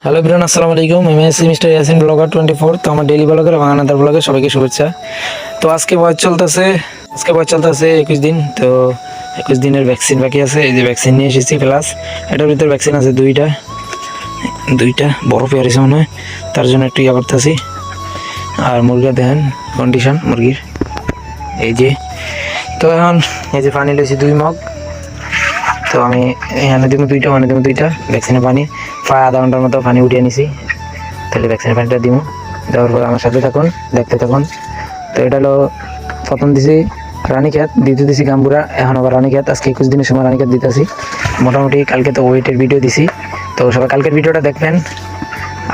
Hello বিরান, আসসালামু আলাইকুম। MSc mister Yasin blogger 24। তো আমার ডেইলি ব্লগার বাংলাদেশ ব্লগে সবাইকে শুভেচ্ছা। তো আজকে বয়স চলতেছে 21 দিন। তো 21 দিনের ভ্যাকসিন বাকি আছে। এই যে ভ্যাকসিন নিয়ে এসেছি প্লাস এটার ভিতরে ভ্যাকসিন আছে দুইটা বড় পেয়ারিছে মনে হয়, তার জন্য একটু ইয়া করতেছি। আর মুরগা দেখেন কন্ডিশন মুরগির, এই যে। তো এখন এই যে পানি লইছি 2 মগ। তো আমি এখানে দিব দুইটা ভ্যাকসিনের পানি, প্রায় আধা ঘন্টার মতো পানি উঠিয়ে নিছি। তাহলে ভ্যাকসিনের পানিটা দিব, দেওয়ার পর আমার সাথে থাকুন, দেখতে থাকুন। তো এটা হলো প্রথম দিছি রানীক্ষেত, দ্বিতীয় দিছি গাম্বুরা, এখন আবার রানীক্ষেত। আজকে 21 দিনের সময় রানীক্ষেত দিতেছি। মোটামুটি কালকে তো ওয়েটের ভিডিও দিছি। তো সবাই কালকের ভিডিওটা দেখবেন,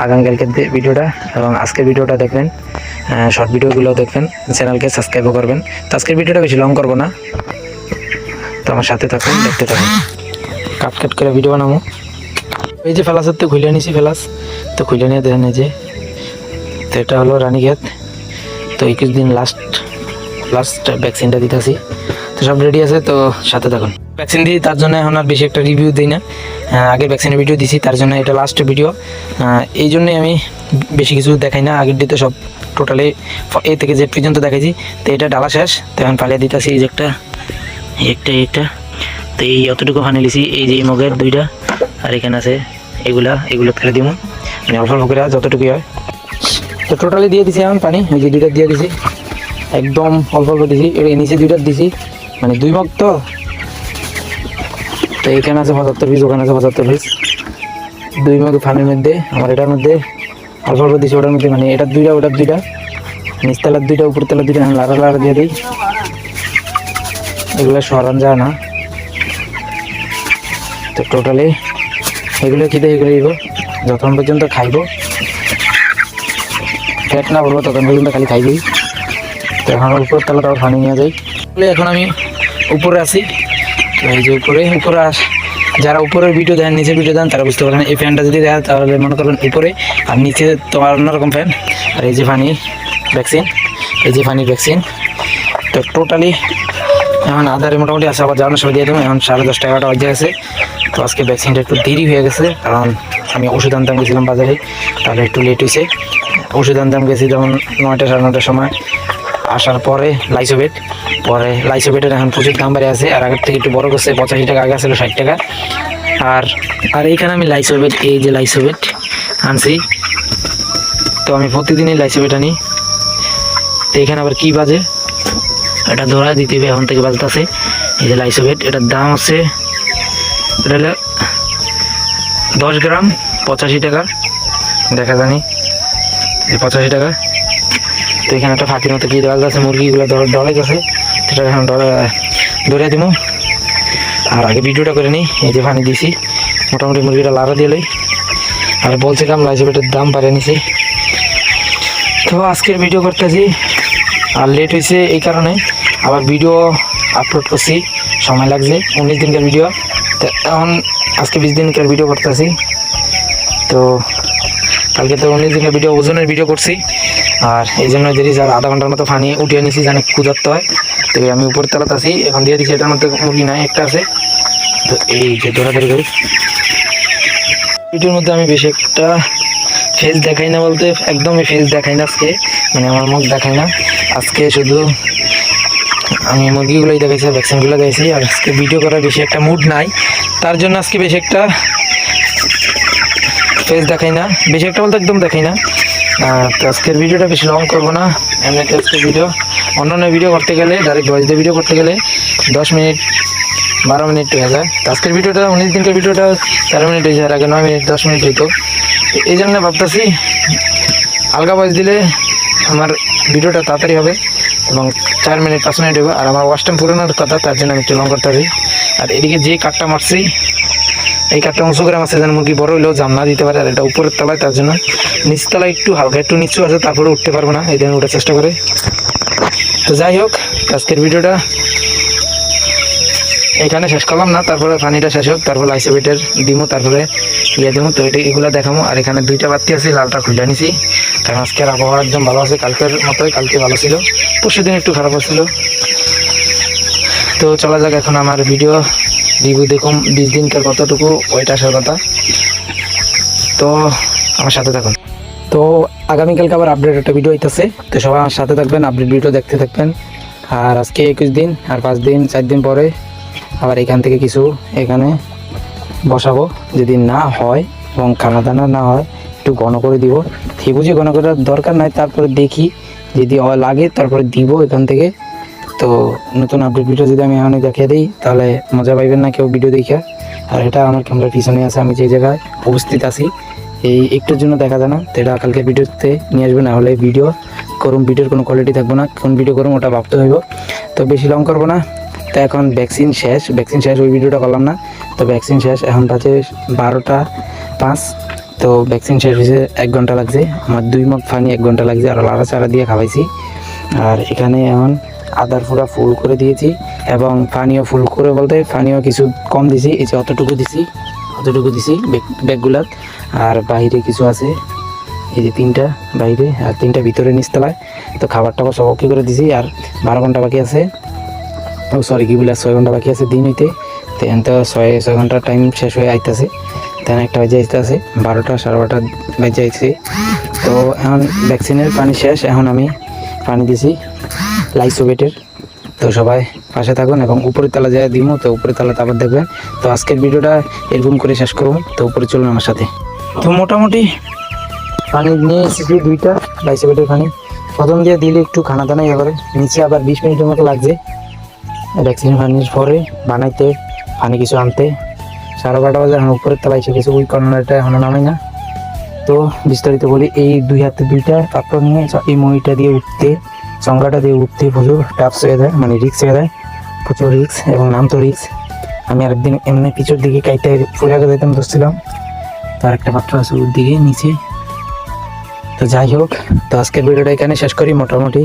আগামীকালকের ভিডিওটা এবং আজকের ভিডিওটা দেখবেন, শর্ট ভিডিওগুলো দেখবেন, চ্যানেলকে সাবস্ক্রাইবও করবেন। তো আজকের ভিডিওটা বেশি লং করবো না, তো আমার সাথে থাকুন, দেখতে থাকুন। কাট করে ভিডিও বানাবো। এই যে ফেলাসের তো খুলে নিছি, তো খুলে নিয়ে দেখেন এই যে। তো এটা হলো রানীক্ষেত। তো 21 দিন লাস্ট ভ্যাকসিনটা দিতেছি। তো সব রেডি আছে, তো সাথে থাকুন। ভ্যাকসিন দিই তার জন্য এখন আর বেশি একটা রিভিউ দিই না। আগে ভ্যাকসিনের ভিডিও দিছি, তার জন্য এটা লাস্ট ভিডিও। এই জন্যই আমি বেশি কিছু দেখাই না। আগের দিতে সব টোটালি এ থেকে জেড পর্যন্ত দেখাইছি। তো এটা ডালা শেষ, তো এখন পালিয়ে দিতেছি। এই যে একটা তো এই অতটুকু পানি লিছি, এই যে মগের 2টা, আর এখানে আছে এগুলো ফেলে দিব, মানে অল্প অল্প করে যতটুকু হয়। তো টোটালি দিয়ে দিছি এখন পানি, এই যে 2টা দিয়ে দিছি, একদম অল্প অল্প দিছি। এর নিচে 2টা দিছি, মানে 2 মগ। তো এখানে আছে 75 পিস, ওখানে আছে 75 পিস। 2 মগ পানির মধ্যে আমার এটার মধ্যে অল্প অল্প দিছি, ওটার মধ্যে মানে ওটার 2টা, নিচতলার 2টা, উপর তলার 2টা, লাড়া দিয়ে দিই। এগুলো সরান যায় না। তো টোটালি এগুলো খেতে দিব যতক্ষণ পর্যন্ত খাইব, পেট না বলবো ততক্ষণ পর্যন্ত খালি খাইবি। তো এখন উপর তলাটা পানি নিয়ে যাই। এখন আমি উপরে আছি। তো এই যে উপরে যারা উপরের ভিডিও দেন, নিচের ভিডিও দেন, তারা বুঝতে পারেন। এই ফ্যানটা যদি দেয় তাহলে মনে করবেন উপরে, আর নিচে তোমার অন্যরকম ফ্যান। আর এই যে পানির ভ্যাকসিন, তো টোটালি এখন আধারে মোটামুটি আছে। আবার যাওয়ানোর সময় দিয়ে দেবো। এখন 10:30 11টা বাজে গেছে। তো আজকে ভ্যাকসিনটা একটু দেরি হয়ে গেছে, কারণ আমি ওষুধ আনতাম গেছিলাম বাজারে, তাহলে একটু লেট হয়েছে। ওষুধ আনতাম গেছি যেমন 9টা 9:30 সময়। আসার পরে লাইসোভেটের এখন প্রচুর দাম বেড়ে আছে, আর আগের থেকে একটু বড় করছে। 85 টাকা, আগে ছিল 60 টাকা। আর এইখানে আমি এই যে লাইসোভেট আনছি। তো আমি প্রতিদিনই লাইসোভেট আনি। তো এখানে আবার কি বাজে, এটা ধরা দিতে হবে, এখন থেকে বাজতেছে। এই যে লাইসোভেট, এটার দাম আছে, এটা হলো 10 গ্রাম 85 টাকা, দেখা জানি 85 টাকা। তো এখানে একটা ফাঁকির মতো কি দেওয়া আছে, মুরগিগুলো ডলে গেছে, সেটা এখন ধরে দিব। আর আগে ভিডিওটা করে নিই। এই যে পানি দিছি, মোটামুটি মুরগিটা লাড়া দিলেই। আর বলছিলাম লাইসোভেটের দাম বাড়িয়ে নিছি। তো আজকের ভিডিও করতেছি, আর লেট হয়েছে এই কারণে। আবার ভিডিও আপলোড করছি, সময় লাগছে। 19 দিনকার ভিডিও, তো এখন আজকে 20 দিনকার ভিডিও করতেছি। তো কালকে তো 19 দিনের ভিডিও, ওজনের ভিডিও করছি। আর এই জন্য দেরি, যার আধা ঘন্টার মতো পানি উঠিয়ে নিছি, জানে ক্ষুধার্ত হয়। তো আমি উপর তলাতে আছি, এখন দিয়ে দিচ্ছি। এটার মধ্যে মুরগি নাই, একটা আছে। তো এই যে দৌড়াদৌড়ি করি। ভিডিওর মধ্যে আমি বেশি একটা ফেস দেখাই না, বলতে একদমই ফেস দেখাই না আজকে, মানে আমার মুখ দেখাই না আজকে। শুধু আমি মুরগিগুলোই দেখাইছি, ভ্যাকসিনগুলো দেখাইছি। আর আজকে ভিডিও করার বেশি একটা মুড নাই, তার জন্য আজকে বেশি একটা ফেস দেখাই না, বেশি একটা বলতে একদম দেখাই না। তো আজকের ভিডিওটা বেশি লং করবো না। এমনিতে আজকের ভিডিও, অন্যান্য ভিডিও করতে গেলে, ডাইরেক্ট ভয়েস দিয়ে ভিডিও করতে গেলে 10 মিনিট 12 মিনিট হয়ে যায়। তো আজকের ভিডিওটা 19 দিনকার ভিডিওটা 13 মিনিট হয়েছে, আর আগে 9 মিনিট 10 মিনিট হইতো। এই জন্য ভাবতেছি আলগা ভয়েস দিলে আমার ভিডিওটা তাড়াতাড়ি হবে এবং 4 মিনিট 5 মিনিট হবে। আর আমার ওয়াচ টাইম পুরোনোর কথা, তার জন্য আমি একটু লং করতে পারি। আর এদিকে যে কাঠটা মারছি, এই কাঠটা অংশ করে মারছে যেন মুরগি বড় হইলেও জাম না দিতে পারে। আর এটা উপরের তলায়, তার জন্য নিচতলায় একটু হালকা একটু নিচু আছে, তারপরে উঠতে পারবো না, এই জন্য ওঠার চেষ্টা করে। তো যাই হোক, আজকের ভিডিওটা এখানে শেষ করলাম না, তারপরে পানিটা শেষ হোক, তারপর লাইসোভেটের দিমো, তারপরে দিমো। তো এগুলো দেখাবো। আর এখানে 2টা বাতি আছে, লালটা খুলে নিছি, কারণ আজকের আবহাওয়া একদম ভালো আছে। কালকের মতোই, কালকে ভালো ছিল, পরশু দিন একটু খারাপ হচ্ছিল। তো চলা যাক এখন আমার ভিডিও রিভিউ দেখুন 20 দিনকার কতটুকু ওয়েট আসার কথা। তো আমার সাথে থাকুন। তো আগামীকালকে আবার আপডেট একটা ভিডিও হইতেছে, তো সবাই আমার সাথে থাকবেন, আপডেট ভিডিও দেখতে থাকবেন। আর আজকে 21 দিন, আর 5 দিন 4 দিন পরে আবার এখান থেকে কিছু এখানে বসাবো। যদি না হয় এবং খানা দানা না হয় একটু ঘন করে দিব, ঠিক বুঝে ঘন করার দরকার নাই, তারপরে দেখি যদি লাগে তারপরে দিব এখান থেকে। তো নতুন আপডেট ভিডিও যদি আমি এখানে দেখিয়ে দিই তাহলে মজা পাইবেন না কেউ ভিডিও দেখে। আর এটা আমার ক্যামেরার পিছনে আছে, আমি যে জায়গায় উপস্থিত আছি এই একটুর জন্য দেখা যায় না, তো এটা কালকে ভিডিওতে নিয়ে আসবে, না হলে ভিডিও করুন, ভিডিওর কোনো কোয়ালিটি থাকবে না, কোন ভিডিও করুন ওটা ভাবতে হইব। তো বেশি লং করবো না। তো এখন ভ্যাকসিন শেষ ওই ভিডিওটা করলাম না। তো ভ্যাকসিন শেষ, এখন বাজে 12:05। তো ভ্যাকসিন শেষ হয়েছে 1 ঘন্টা লাগছে, আমার 2 মগ পানি 1 ঘন্টা লাগছে, আর লাড়া চাড়া দিয়ে খাওয়াইছি। আর এখানে এখন আদার পুরা ফুল করে দিয়েছি, এবং পানিও ফুল করে বলতে পানিও কিছু কম দিছি, এই যে অতটুকু দিছি ব্যাগগুলার। আর বাইরে কিছু আছে, এই যে 3টা বাইরে আর 3টা ভিতরে নিচতলায়। তো খাবার টাবার সব ওকে করে দিছি। আর 12 ঘন্টা বাকি আছে, ও সরি কি বলে 6 ঘন্টা বাকি আছে দিন হইতে। তো এখন তো 6 ঘন্টার টাইম শেষ হয়ে আইতেছে, তেন একটা বেজে আসতেছে 12টা 12:30 বেজে আইছে। তো এখন ভ্যাকসিনের পানি শেষ, এখন আমি পানি দিছি লাইসোবেটের। তো সবাই পাশে থাকুন এবং উপরের তলা যায় দিমো, তো উপরের তলাতে আবার দেখবেন। তো আজকের ভিডিওটা এরকম করে শেষ করুন। তো উপরে চলুন আমার সাথে। তো মোটামুটি পানি নিয়ে এসেছি 2টা লাইসোবেটের পানি। প্রথম দিয়ে দিলে একটু খানা দানা এবারে নিচে আবার 20 মিনিটের মতো লাগছে ভ্যাকসিন পানির পরে বানাইতে, পানি কিছু আনতে। 12:30 বাজে, এখন উপরের তলায় এসে গেছে, ওই কর্নারটা এখনো নামাই না। তো বিস্তারিত বলি, এই 2 হাতে 2টা পাত্র নিয়ে এই মইটা দিয়ে উঠতে, চঙ্গাটা দিয়ে উঠতে প্রচুর টাফস হয়ে যায়, মানে রিক্স হয়ে যায়, প্রচুর রিক্স এবং নাম তো রিক্স। আমি আরেকদিন এমনি পিছুর দিকে কাইতে ফুলে যেতাম ধরছিলাম, তো আরেকটা পাত্র আছে ওর দিকে নিচে। তো যাই হোক, তো আজকের ভিডিওটা এখানে শেষ করি মোটামুটি।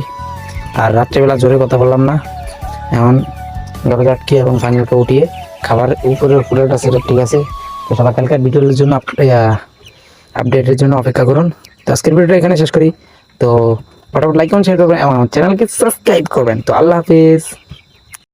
আর রাত্রেবেলা জোরে কথা বললাম না, এখন ঘরে আটকে এবং পানিটা উঠিয়ে খাবার উপরের ফুলেটা সেটা ঠিক আছে। তো সবাই কালকার ভিডিওর জন্য আপডেটের জন্য অপেক্ষা করুন। তো আজকের ভিডিওটা এখানে শেষ করি। তো ফটাফট লাইক করুন, শেয়ার করবেন এবং আমার চ্যানেলকে সাবস্ক্রাইব করবেন। তো আল্লাহ হাফিজ।